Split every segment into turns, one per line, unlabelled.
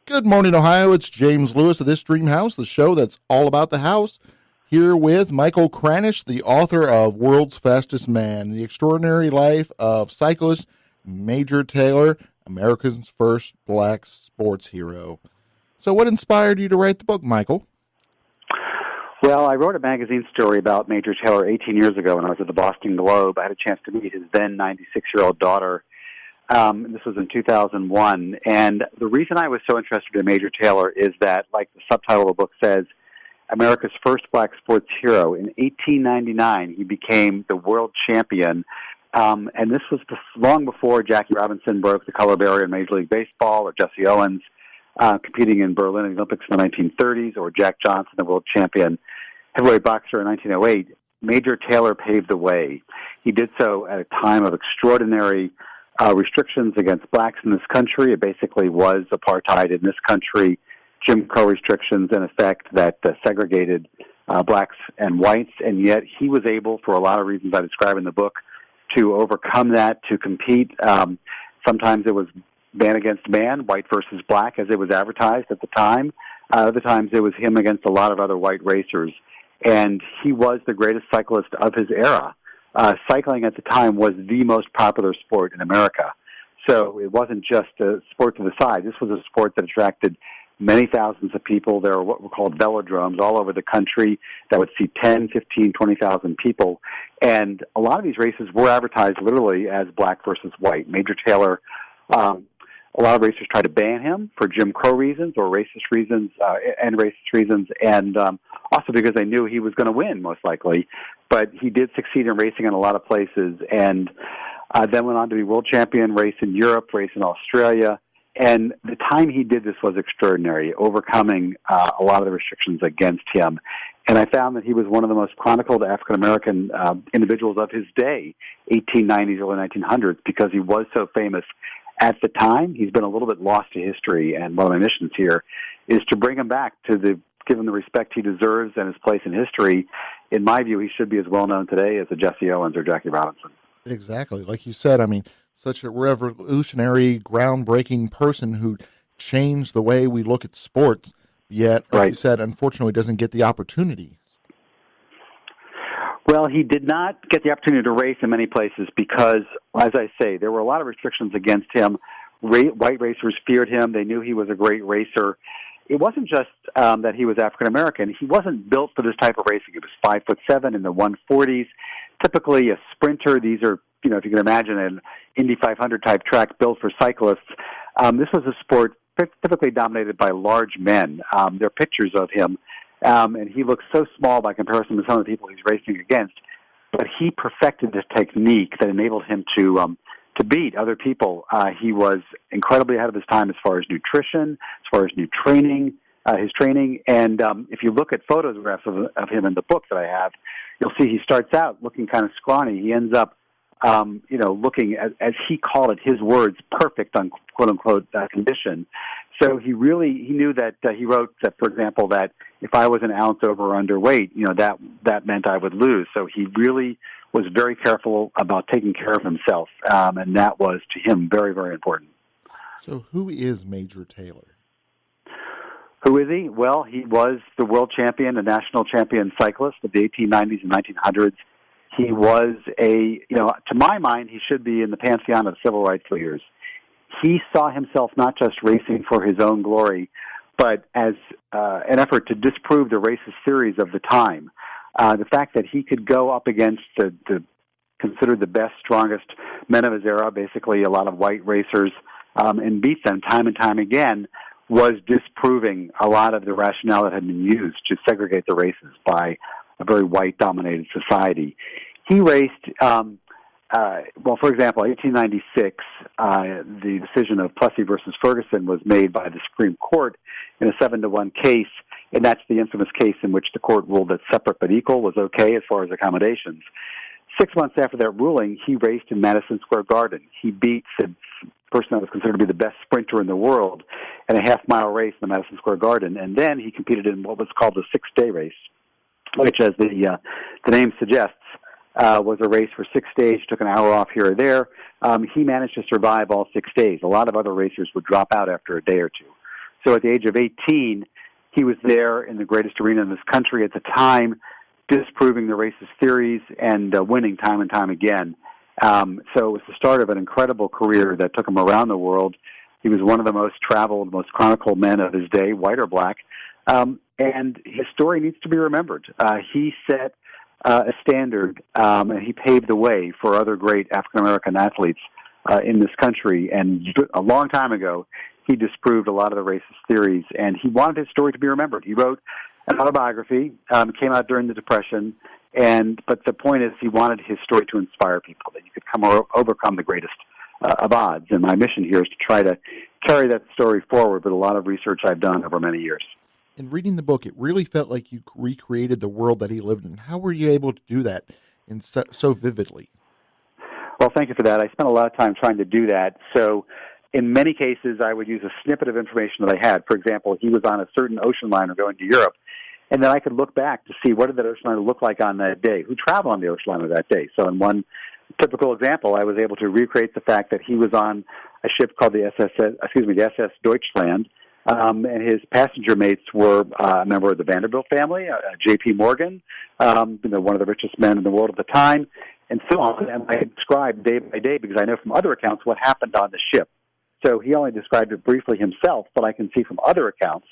Good morning, Ohio. It's James Lewis of This Dream House, the show that's all about the house. Here with Michael Kranish, the author of World's Fastest Man, The Extraordinary Life of Cyclist Major Taylor, America's First Black Sports Hero. So what inspired you to write the book, Michael?
Well, I wrote a magazine story about Major Taylor 18 years ago when I was at the Boston Globe. I had a chance to meet his then 96-year-old daughter. This was in 2001, and the reason I was so interested in Major Taylor is that, like the subtitle of the book says, America's first black sports hero. In 1899, he became the world champion, and this was long before Jackie Robinson broke the color barrier in Major League Baseball, or Jesse Owens competing in Berlin in the Olympics in the 1930s, or Jack Johnson, the world champion heavyweight boxer in 1908. Major Taylor paved the way. He did so at a time of extraordinary restrictions against blacks in this country. It basically was apartheid in this country, Jim Crow restrictions in effect that segregated blacks and whites, and yet he was able, for a lot of reasons I describe in the book, to overcome that, to compete. Sometimes it was man against man, white versus black, as it was advertised at the time. Other times it was him against a lot of other white racers, and he was the greatest cyclist of his era. Cycling at the time was the most popular sport in America. So it wasn't just a sport to the side. This was a sport that attracted many thousands of people. There were what were called velodromes all over the country that would see 10, 15, 20,000 people. And a lot of these races were advertised literally as black versus white. Major Taylor, a lot of racers tried to ban him for Jim Crow reasons or racist reasons, and also because they knew he was going to win, most likely. But he did succeed in racing in a lot of places, and then went on to be world champion, race in Europe, race in Australia. And the time he did this was extraordinary, overcoming a lot of the restrictions against him. And I found that he was one of the most chronicled African-American individuals of his day, 1890s, early 1900s, because he was so famous at the time. He's been a little bit lost to history, and one of my missions here is to bring him back to give him the respect he deserves and his place in history. In my view, he should be as well known today as a Jesse Owens or Jackie Robinson.
Exactly. Like you said, I mean, such a revolutionary, groundbreaking person who changed the way we look at sports, yet, like you said, unfortunately doesn't get the opportunities.
Well, he did not get the opportunity to race in many places because, as I say, there were a lot of restrictions against him. White racers feared him. They knew he was a great racer. It wasn't just that he was African-American. He wasn't built for this type of racing. He was 5'7" in the 140s. Typically a sprinter. These are, if you can imagine an Indy 500 type track built for cyclists. This was a sport typically dominated by large men. There are pictures of him, and he looks so small by comparison to some of the people he's racing against. But he perfected this technique that enabled him to beat other people. He was incredibly ahead of his time as far as nutrition, as far as his training. And if you look at photographs of him in the book that I have, you'll see he starts out looking kind of scrawny. He ends up, looking, as he called it, his words, perfect on quote-unquote condition. So he knew that he wrote that, for example, that if I was an ounce over or underweight, that meant I would lose. So he really was very careful about taking care of himself, and that was, to him, very, very important.
So who is Major Taylor?
Who is he? Well, he was the world champion, a national champion cyclist of the 1890s and 1900s. He was to my mind, he should be in the pantheon of civil rights leaders. He saw himself not just racing for his own glory, but as an effort to disprove the racist theories of the time. The fact that he could go up against the considered the best, strongest men of his era, basically a lot of white racers, and beat them time and time again, was disproving a lot of the rationale that had been used to segregate the races by a very white-dominated society. He raced, for example, 1896, the decision of Plessy versus Ferguson was made by the Supreme Court in a 7-1 case, and that's the infamous case in which the court ruled that separate but equal was okay as far as accommodations. 6 months after that ruling, he raced in Madison Square Garden. He beat the person that was considered to be the best sprinter in the world in a half-mile race in the Madison Square Garden. And then he competed in what was called the 6-day race, which, as the name suggests, was a race for 6 days, took an hour off here or there. He managed to survive all 6 days. A lot of other racers would drop out after a day or two. So at the age of 18, he was there in the greatest arena in this country at the time, disproving the racist theories and winning time and time again. So it was the start of an incredible career that took him around the world. He was one of the most traveled, most chronicled men of his day, white or black. And his story needs to be remembered. He set a standard, and he paved the way for other great African-American athletes in this country. And a long time ago, he disproved a lot of the racist theories, and he wanted his story to be remembered. He wrote an autobiography, came out during the Depression, but the point is he wanted his story to inspire people, that you could overcome the greatest of odds. And my mission here is to try to carry that story forward with a lot of research I've done over many years.
In reading the book, it really felt like you recreated the world that he lived in. How were you able to do that so vividly?
Well, thank you for that. I spent a lot of time trying to do that. So in many cases, I would use a snippet of information that I had. For example, he was on a certain ocean liner going to Europe, and then I could look back to see what did that ocean liner look like on that day, who traveled on the ocean liner that day. So in one typical example, I was able to recreate the fact that he was on a ship called the SS Deutschland, and his passenger mates were a member of the Vanderbilt family, J.P. Morgan, one of the richest men in the world at the time, and so on. And I described day by day, because I know from other accounts what happened on the ship. So he only described it briefly himself, but I can see from other accounts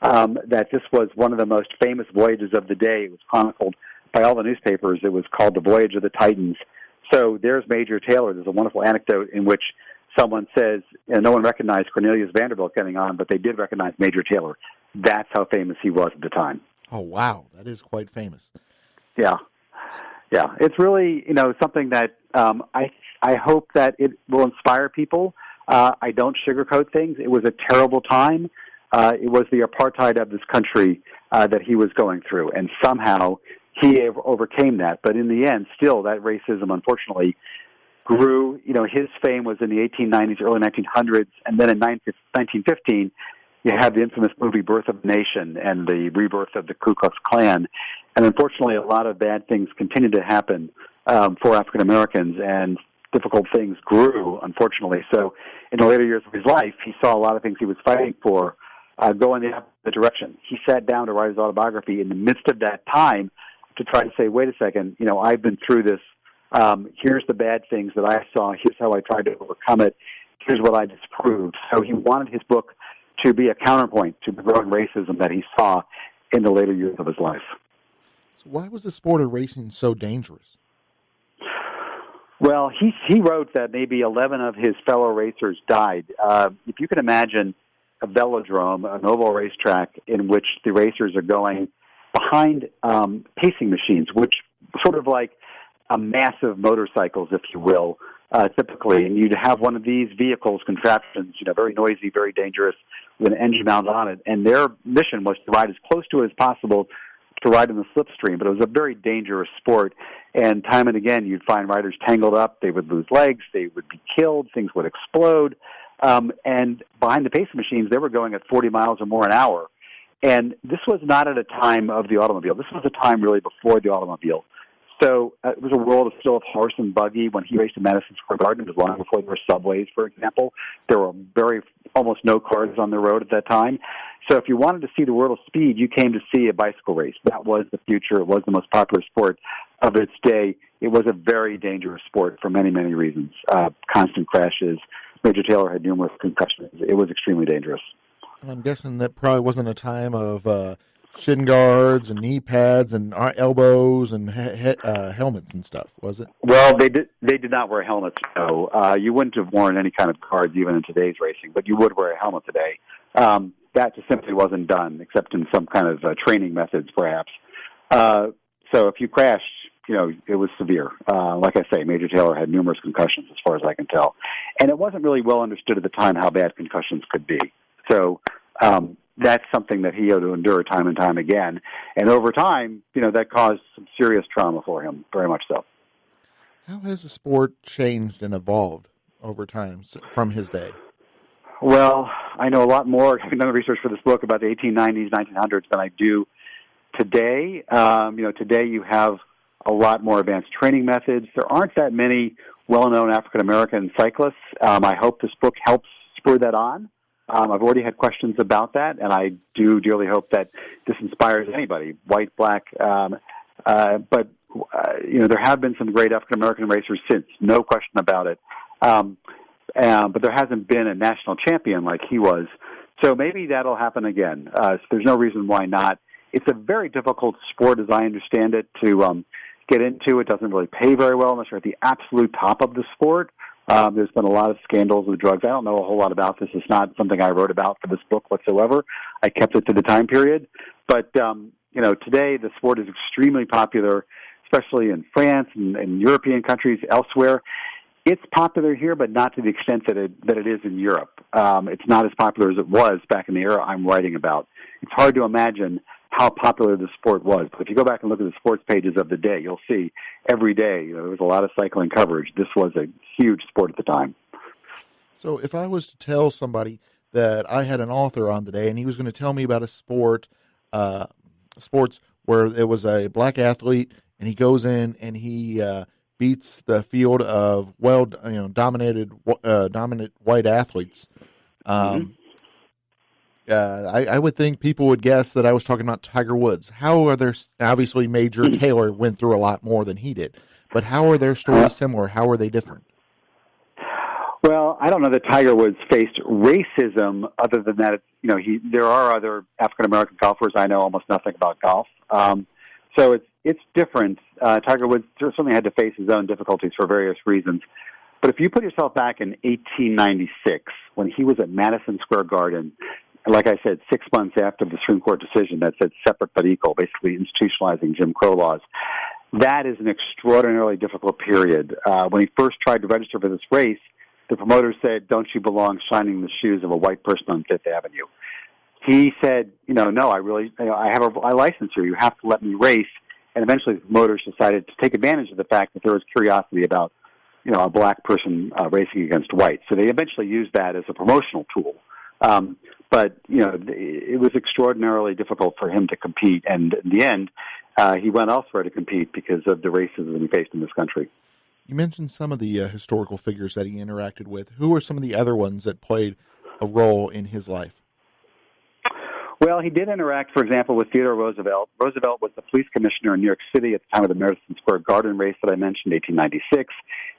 that this was one of the most famous voyages of the day. It was chronicled by all the newspapers. It was called the Voyage of the Titans. So there's Major Taylor. There's a wonderful anecdote in which someone says, no one recognized Cornelius Vanderbilt getting on, but they did recognize Major Taylor. That's how famous he was at the time.
Oh, wow. That is quite famous.
Yeah. Yeah. It's really, something that I hope that it will inspire people. I don't sugarcoat things. It was a terrible time. It was the apartheid of this country that he was going through, and somehow he overcame that. But in the end, still, that racism, unfortunately, grew. His fame was in the 1890s, early 1900s, and then in 1915, you have the infamous movie Birth of a Nation and the rebirth of the Ku Klux Klan. And unfortunately, a lot of bad things continued to happen for African Americans, and difficult things grew, unfortunately. So in the later years of his life, he saw a lot of things he was fighting for go in the opposite direction. He sat down to write his autobiography in the midst of that time to try to say, wait a second, I've been through this. Here's the bad things that I saw. Here's how I tried to overcome it. Here's what I disproved. So he wanted his book to be a counterpoint to the growing racism that he saw in the later years of his life.
So why was the sport of racing so dangerous?
Well, he wrote that maybe 11 of his fellow racers died. If you can imagine a velodrome, an oval racetrack in which the racers are going behind pacing machines, which sort of like massive motorcycles, if you will, typically. And you'd have one of these vehicles, contraptions, very noisy, very dangerous, with an engine mount on it. And their mission was to ride as close to it as possible to ride in the slipstream. But it was a very dangerous sport. And time and again, you'd find riders tangled up. They would lose legs. They would be killed. Things would explode. And behind the pacing machines, they were going at 40 miles or more an hour. And this was not at a time of the automobile. This was a time really before the automobile. So it was a world still of horse and buggy. When he raced in Madison Square Garden, it was long before there were subways, for example. There were almost no cars on the road at that time. So if you wanted to see the world of speed, you came to see a bicycle race. That was the future. It was the most popular sport of its day. It was a very dangerous sport for many, many reasons. Constant crashes. Major Taylor had numerous concussions. It was extremely dangerous.
I'm guessing that probably wasn't a time of shin guards and knee pads and elbows and helmets and stuff, was it?
Well, they did not wear helmets, no. You wouldn't have worn any kind of guards even in today's racing, but you would wear a helmet today. That just simply wasn't done, except in some kind of training methods, perhaps. So if you crashed, it was severe. Like I say, Major Taylor had numerous concussions, as far as I can tell. And it wasn't really well understood at the time how bad concussions could be. So that's something that he had to endure time and time again. And over time, that caused some serious trauma for him, very much so.
How has the sport changed and evolved over time from his day?
Well, I know a lot more, having done the research for this book, about the 1890s, 1900s than I do today. Today you have a lot more advanced training methods. There aren't that many well-known African-American cyclists. I hope this book helps spur that on. I've already had questions about that, and I do dearly hope that this inspires anybody, white, black. But there have been some great African American racers since, no question about it. But there hasn't been a national champion like he was. So maybe that'll happen again. So there's no reason why not. It's a very difficult sport, as I understand it, to get into. It doesn't really pay very well unless you're at the absolute top of the sport. There's been a lot of scandals with drugs. I don't know a whole lot about this. It's not something I wrote about for this book whatsoever. I kept it to the time period. But, today the sport is extremely popular, especially in France and European countries, elsewhere. It's popular here, but not to the extent that it is in Europe. It's not as popular as it was back in the era I'm writing about. It's hard to imagine how popular the sport was. But if you go back and look at the sports pages of the day, you'll see every day there was a lot of cycling coverage. This was a huge sport at the time.
So if I was to tell somebody that I had an author on today and he was going to tell me about a sports where it was a black athlete and he goes in and he beats the field of dominant white athletes, I would think people would guess that I was talking about Tiger Woods. How are there, obviously Major Taylor went through a lot more than he did, but how are their stories similar? How are they different?
Well, I don't know that Tiger Woods faced racism other than that, there are other African-American golfers. I know almost nothing about golf. So it's different. Tiger Woods certainly had to face his own difficulties for various reasons. But if you put yourself back in 1896, when he was at Madison Square Garden, like I said, 6 months after the Supreme Court decision that said separate but equal, basically institutionalizing Jim Crow laws, that is an extraordinarily difficult period. When he first tried to register for this race, the promoter said, "Don't you belong shining the shoes of a white person on Fifth Avenue?" He said, "No, I have a license here. You have to let me race." And eventually the promoters decided to take advantage of the fact that there was curiosity about, a black person racing against white. So they eventually used that as a promotional tool. But it was extraordinarily difficult for him to compete. And in the end, he went elsewhere to compete because of the racism he faced in this country.
You mentioned some of the historical figures that he interacted with. Who are some of the other ones that played a role in his life?
Well, he did interact, for example, with Theodore Roosevelt. Roosevelt was the police commissioner in New York City at the time of the Madison Square Garden race that I mentioned, 1896.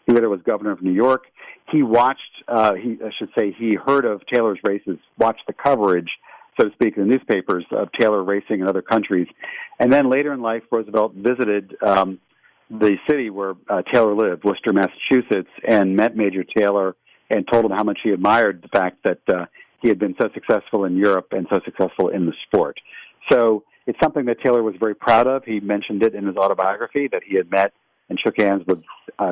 He later was governor of New York. He watched, he heard of Taylor's races, watched the coverage, so to speak, in the newspapers of Taylor racing in other countries. And then later in life, Roosevelt visited the city where Taylor lived, Worcester, Massachusetts, and met Major Taylor and told him how much he admired the fact that he had been so successful in Europe and so successful in the sport. So it's something that Taylor was very proud of. He mentioned it in his autobiography that he had met and shook hands with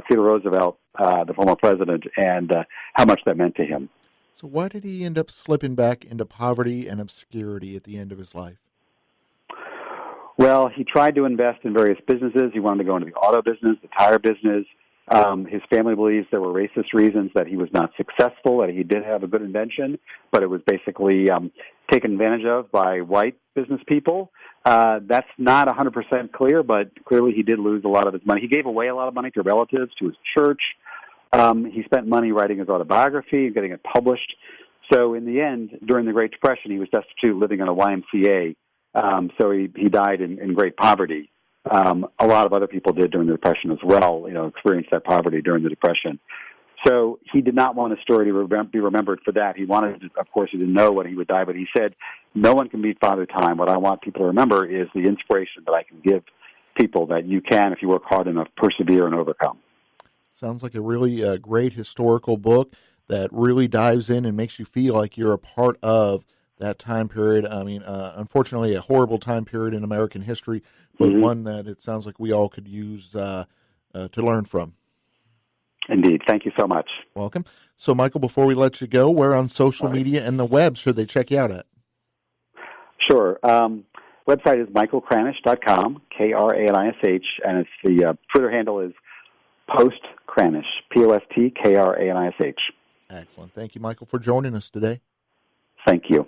Theodore Roosevelt, the former president, and how much that meant to him.
So why did he end up slipping back into poverty and obscurity at the end of his life?
Well, he tried to invest in various businesses. He wanted to go into the auto business, the tire business. His family believes there were racist reasons that he was not successful, that he did have a good invention, but it was basically taken advantage of by white business people. That's not 100% clear, but clearly he did lose a lot of his money. He gave away a lot of money to relatives, to his church. He spent money writing his autobiography, getting it published. So in the end, during the Great Depression, he was destitute, living in a YMCA. So he died in great poverty. A lot of other people did during the Depression as well, experienced that poverty during the Depression. So he did not want his story to be remembered for that. He wanted, of course, he didn't know when he would die, but he said, "No one can beat Father Time. What I want people to remember is the inspiration that I can give people, that you can, if you work hard enough, persevere and overcome."
Sounds like a really great historical book that really dives in and makes you feel like you're a part of that time period. I mean, unfortunately, a horrible time period in American history, but one that it sounds like we all could use to learn from.
Indeed. Thank you so much.
Welcome. So, Michael, before we let you go, where on social media and the web should they check you out at?
Sure. Website is michaelkranish.com, Kranish, and it's the Twitter handle is postkranish, POSTKRANISH.
Excellent. Thank you, Michael, for joining us today.
Thank you.